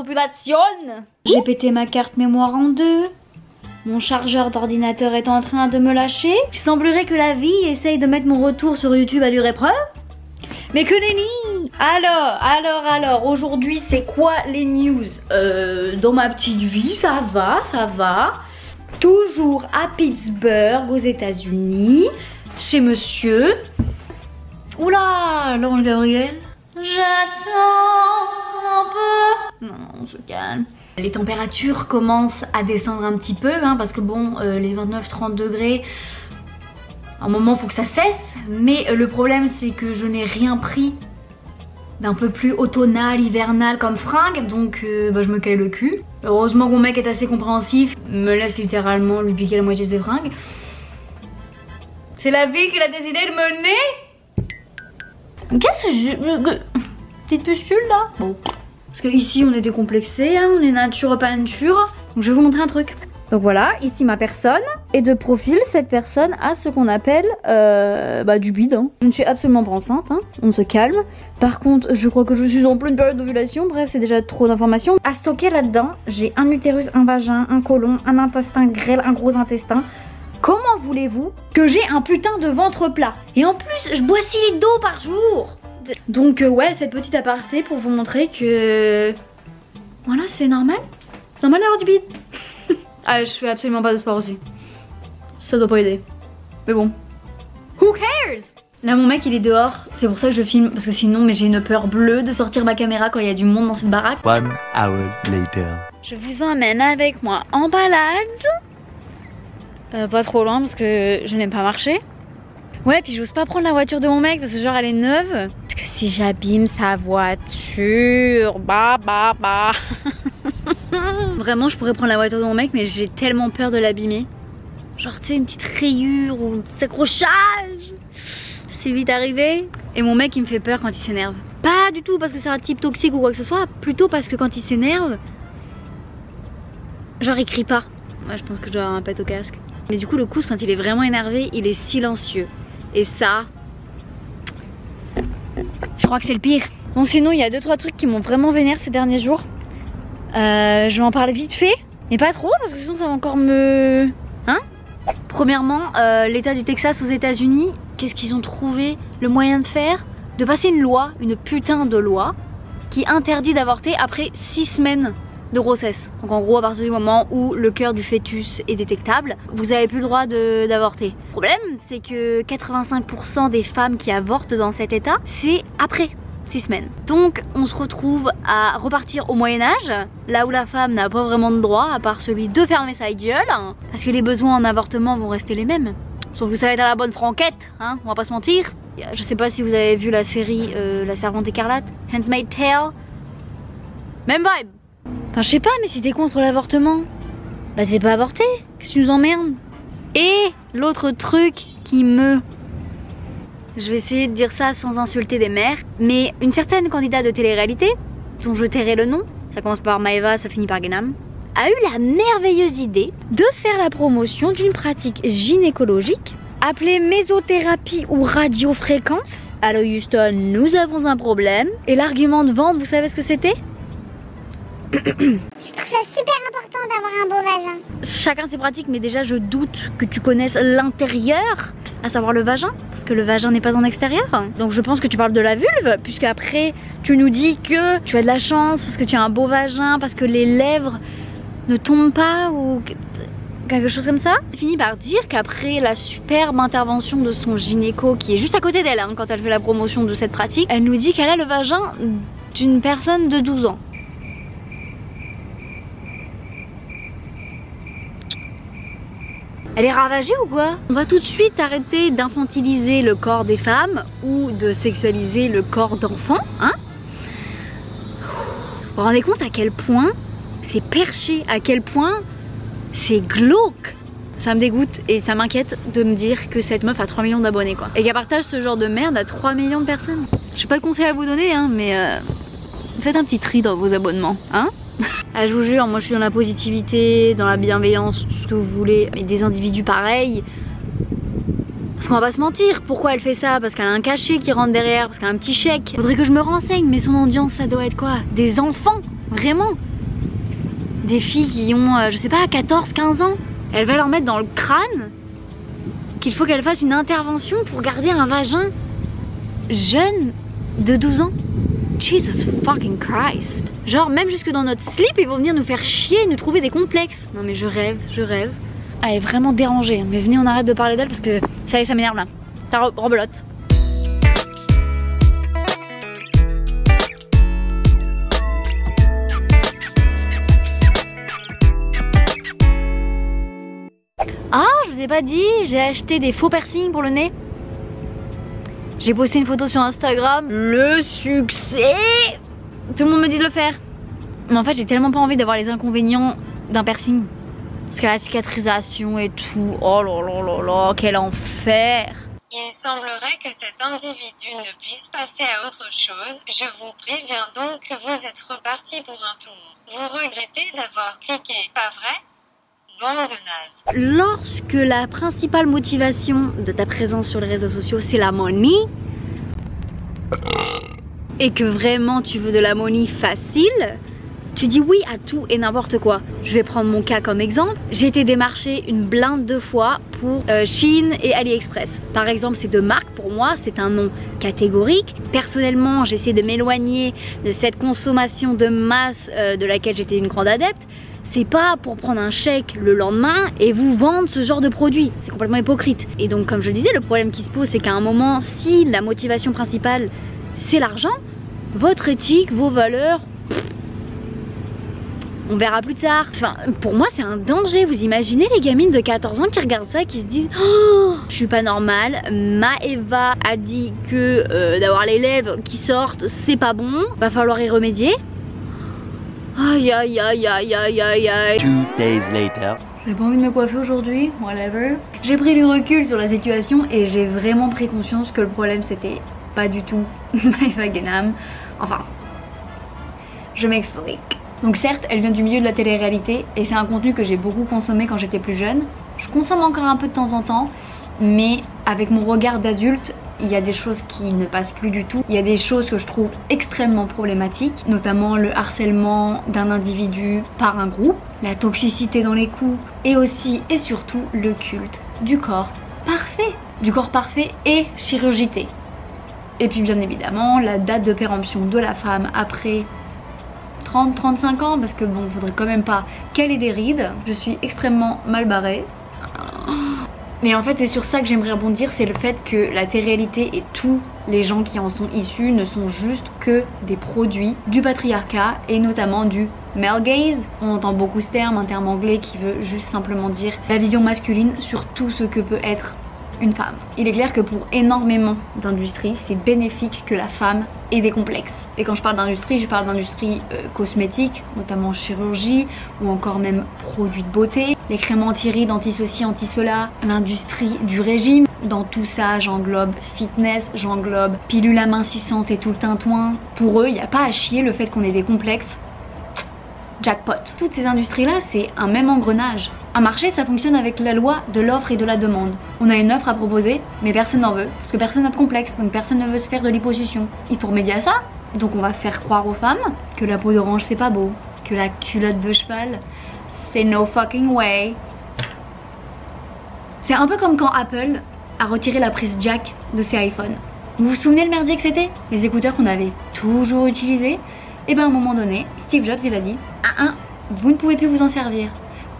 population. J'ai pété ma carte mémoire en deux. Mon chargeur d'ordinateur est en train de me lâcher. Il semblerait que la vie essaye de mettre mon retour sur YouTube à dure épreuve. Mais que nenni! Alors, aujourd'hui c'est quoi les news? Dans ma petite vie, ça va. Toujours à Pittsburgh, aux États-Unis, chez monsieur. Oula, l'ange Gabriel. J'attends un peu. Non, on se calme. Les températures commencent à descendre un petit peu, hein, parce que bon, les 29-30 degrés, à un moment faut que ça cesse. Mais le problème c'est que je n'ai rien pris d'un peu plus automnal, hivernal comme fringue, donc je me caille le cul. Heureusement que mon mec est assez compréhensif, me laisse littéralement lui piquer la moitié de ses fringues. C'est la vie qu'il a décidé de mener. Qu'est-ce que je... Petite pustule là. Bon. Parce que ici on est décomplexé, hein, on est nature pas nature. Donc je vais vous montrer un truc. Donc voilà, ici ma personne. Et de profil, cette personne a ce qu'on appelle du bide. Hein. Je ne suis absolument pas enceinte, hein. On se calme. Par contre, je crois que je suis en pleine période d'ovulation. Bref, c'est déjà trop d'informations. À stocker là-dedans, j'ai un utérus, un vagin, un côlon, un intestin grêle, un gros intestin. Comment voulez-vous que j'ai un putain de ventre plat? Et en plus, je bois 6 litres d'eau par jour. Donc ouais, cette petite aparté pour vous montrer que... Voilà, c'est normal. C'est normal d'avoir du bide. Ah, je fais absolument pas de sport aussi. Ça doit pas aider. Mais bon. Who cares? Là, mon mec, il est dehors. C'est pour ça que je filme. Parce que sinon, mais j'ai une peur bleue de sortir ma caméra quand il y a du monde dans cette baraque. 1 hour later. Je vous emmène avec moi en balade. Pas trop loin parce que je n'aime pas marcher. Ouais, puis j'ose pas prendre la voiture de mon mec parce que genre elle est neuve. Parce que si j'abîme sa voiture, Vraiment, je pourrais prendre la voiture de mon mec, mais j'ai tellement peur de l'abîmer. Genre, tu sais, une petite rayure ou un petit accrochage. C'est vite arrivé. Et mon mec, il me fait peur quand il s'énerve. Pas du tout parce que c'est un type toxique ou quoi que ce soit. Plutôt parce que quand il s'énerve, genre, il crie pas. Moi, je pense que je dois avoir un pet au casque. Mais du coup, le cousse, quand il est vraiment énervé, il est silencieux. Et ça, je crois que c'est le pire. Bon, sinon, il y a 2-3 trucs qui m'ont vraiment vénère ces derniers jours. Je vais en parler vite fait, mais pas trop parce que sinon ça va encore me... Hein? Premièrement, l'état du Texas aux États-Unis, qu'est-ce qu'ils ont trouvé le moyen de faire? De passer une loi, une putain de loi, qui interdit d'avorter après 6 semaines de grossesse. Donc en gros, à partir du moment où le cœur du fœtus est détectable, vous avez plus le droit d'avorter. Le problème, c'est que 85% des femmes qui avortent dans cet état, c'est après 6 semaines. Donc on se retrouve à repartir au Moyen-Âge, là où la femme n'a pas vraiment de droit à part celui de fermer sa gueule, parce que les besoins en avortement vont rester les mêmes. Sauf que ça va être à la bonne franquette, hein, on va pas se mentir. Je sais pas si vous avez vu la série La Servante écarlate, Handmaid's Tale. Même vibe. Enfin je sais pas, mais si t'es contre l'avortement, bah tu fais pas avorter, qu'est-ce que tu nous emmerdes? Et l'autre truc qui me... Je vais essayer de dire ça sans insulter des mères, mais une certaine candidate de télé-réalité, dont je tairai le nom, ça commence par Maëva, ça finit par Guénam, a eu la merveilleuse idée de faire la promotion d'une pratique gynécologique appelée mésothérapie ou radiofréquence. Allô Houston, nous avons un problème. Et l'argument de vente, vous savez ce que c'était? Je trouve ça super important d'avoir un beau vagin. Chacun ses pratiques, mais déjà je doute que tu connaisses l'intérieur, à savoir le vagin, parce que le vagin n'est pas en extérieur. Donc je pense que tu parles de la vulve, puisque après tu nous dis que tu as de la chance parce que tu as un beau vagin, parce que les lèvres ne tombent pas ou quelque chose comme ça. Elle finit par dire qu'après la superbe intervention de son gynéco, qui est juste à côté d'elle, hein, quand elle fait la promotion de cette pratique, elle nous dit qu'elle a le vagin d'une personne de 12 ans. Elle est ravagée ou quoi? On va tout de suite arrêter d'infantiliser le corps des femmes ou de sexualiser le corps d'enfants, hein? Vous vous rendez compte à quel point c'est perché, à quel point c'est glauque? Ça me dégoûte et ça m'inquiète de me dire que cette meuf a 3 millions d'abonnés quoi. Et qu'elle partage ce genre de merde à 3 millions de personnes. Je sais pas le conseil à vous donner hein, mais faites un petit tri dans vos abonnements, hein? Ah, je vous jure, moi je suis dans la positivité, dans la bienveillance, tout ce que vous voulez, mais des individus pareils. Parce qu'on va pas se mentir, pourquoi elle fait ça? Parce qu'elle a un cachet qui rentre derrière, parce qu'elle a un petit chèque. Faudrait que je me renseigne, mais son audience ça doit être quoi? Des enfants? Vraiment? des filles qui ont, je sais pas, 14, 15 ans. Elle va leur mettre dans le crâne qu'il faut qu'elle fasse une intervention pour garder un vagin jeune de 12 ans. Jesus fucking Christ. Genre même jusque dans notre slip ils vont venir nous faire chier, nous trouver des complexes. Non mais je rêve, je rêve. Elle est vraiment dérangée, mais venez on arrête de parler d'elle parce que ça y est, ça m'énerve là. Ça rebelote. Ah, je vous ai pas dit, j'ai acheté des faux piercings pour le nez. J'ai posté une photo sur Instagram. Le succès! Tout le monde me dit de le faire. Mais en fait, j'ai tellement pas envie d'avoir les inconvénients d'un piercing. Parce que la cicatrisation et tout. Oh là là là là, quel enfer! Il semblerait que cet individu ne puisse passer à autre chose. Je vous préviens donc que vous êtes reparti pour un tour. Vous regrettez d'avoir cliqué, pas vrai? Bande de nazes. Lorsque la principale motivation de ta présence sur les réseaux sociaux c'est la money et que vraiment tu veux de la money facile, tu dis oui à tout et n'importe quoi. Je vais prendre mon cas comme exemple. J'ai été démarchée une blinde de fois pour Shein et AliExpress. Par exemple, ces deux marques pour moi c'est un nom catégorique. Personnellement j'essaie de m'éloigner de cette consommation de masse de laquelle j'étais une grande adepte. C'est pas pour prendre un chèque le lendemain et vous vendre ce genre de produit. C'est complètement hypocrite. Et donc comme je le disais, le problème qui se pose c'est qu'à un moment, si la motivation principale c'est l'argent, votre éthique, vos valeurs, on verra plus tard. Enfin, pour moi c'est un danger. Vous imaginez les gamines de 14 ans qui regardent ça, qui se disent oh, je suis pas normale, Maëva a dit que d'avoir les lèvres qui sortent c'est pas bon, va falloir y remédier. Aïe aïe aïe aïe aïe aïe aïe. 2 days later. J'ai pas envie de me coiffer aujourd'hui, whatever. J'ai pris du recul sur la situation et j'ai vraiment pris conscience que le problème c'était pas du tout Maëva Guénam. Enfin, je m'explique. Donc certes, elle vient du milieu de la télé-réalité et c'est un contenu que j'ai beaucoup consommé quand j'étais plus jeune. Je consomme encore un peu de temps en temps, mais avec mon regard d'adulte, il y a des choses qui ne passent plus du tout. Il y a des choses que je trouve extrêmement problématiques, notamment le harcèlement d'un individu par un groupe, la toxicité dans les coups et aussi et surtout le culte du corps parfait. Du corps parfait et chirurgité. Et puis bien évidemment la date de péremption de la femme après 30-35 ans, parce que bon, faudrait quand même pas qu'elle ait des rides. Je suis extrêmement mal barrée. Mais en fait c'est sur ça que j'aimerais rebondir, c'est le fait que la télé-réalité et tous les gens qui en sont issus ne sont juste que des produits du patriarcat et notamment du male gaze. On entend beaucoup ce terme, un terme anglais qui veut juste simplement dire la vision masculine sur tout ce que peut être une femme. Il est clair que pour énormément d'industries, c'est bénéfique que la femme ait des complexes. Et quand je parle d'industrie, je parle d'industrie cosmétique, notamment chirurgie ou encore même produits de beauté. Les crèmes anti-rides, anti-ceci, anti-cela, l'industrie du régime. Dans tout ça, j'englobe fitness, j'englobe pilule amincissante et tout le tintouin. Pour eux, il n'y a pas à chier le fait qu'on ait des complexes. Jackpot. Toutes ces industries-là, c'est un même engrenage. Un marché, ça fonctionne avec la loi de l'offre et de la demande. On a une offre à proposer, mais personne n'en veut, parce que personne n'a de complexe, donc personne ne veut se faire de liposuction. Il faut remédier à ça, donc on va faire croire aux femmes que la peau d'orange c'est pas beau, que la culotte de cheval c'est no fucking way. C'est un peu comme quand Apple a retiré la prise jack de ses iPhones. Vous vous souvenez le merdier que c'était? Les écouteurs qu'on avait toujours utilisés. Et ben à un moment donné, Steve Jobs il a dit vous ne pouvez plus vous en servir.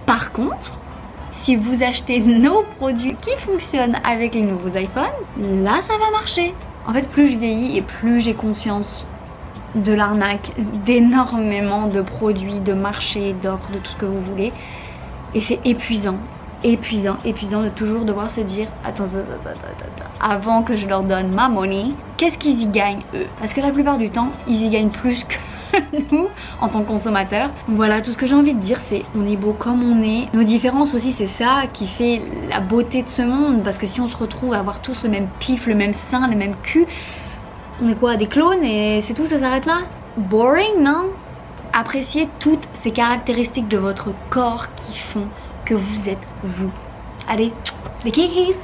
Par contre, si vous achetez nos produits qui fonctionnent avec les nouveaux iPhones, là ça va marcher. En fait, plus je vieillis et plus j'ai conscience de l'arnaque d'énormément de produits, de marchés, d'offres, de tout ce que vous voulez. Et c'est épuisant, épuisant, épuisant de toujours devoir se dire attends, avant que je leur donne ma money, qu'est-ce qu'ils y gagnent eux? Parce que la plupart du temps, ils y gagnent plus que nous en tant que consommateurs. Voilà, tout ce que j'ai envie de dire c'est on est beau comme on est. Nos différences aussi c'est ça qui fait la beauté de ce monde, parce que si on se retrouve à avoir tous le même pif, le même sein, le même cul, on est quoi, des clones et c'est tout, ça s'arrête là? Boring, non? Appréciez toutes ces caractéristiques de votre corps qui font que vous êtes vous. Allez, les kikis!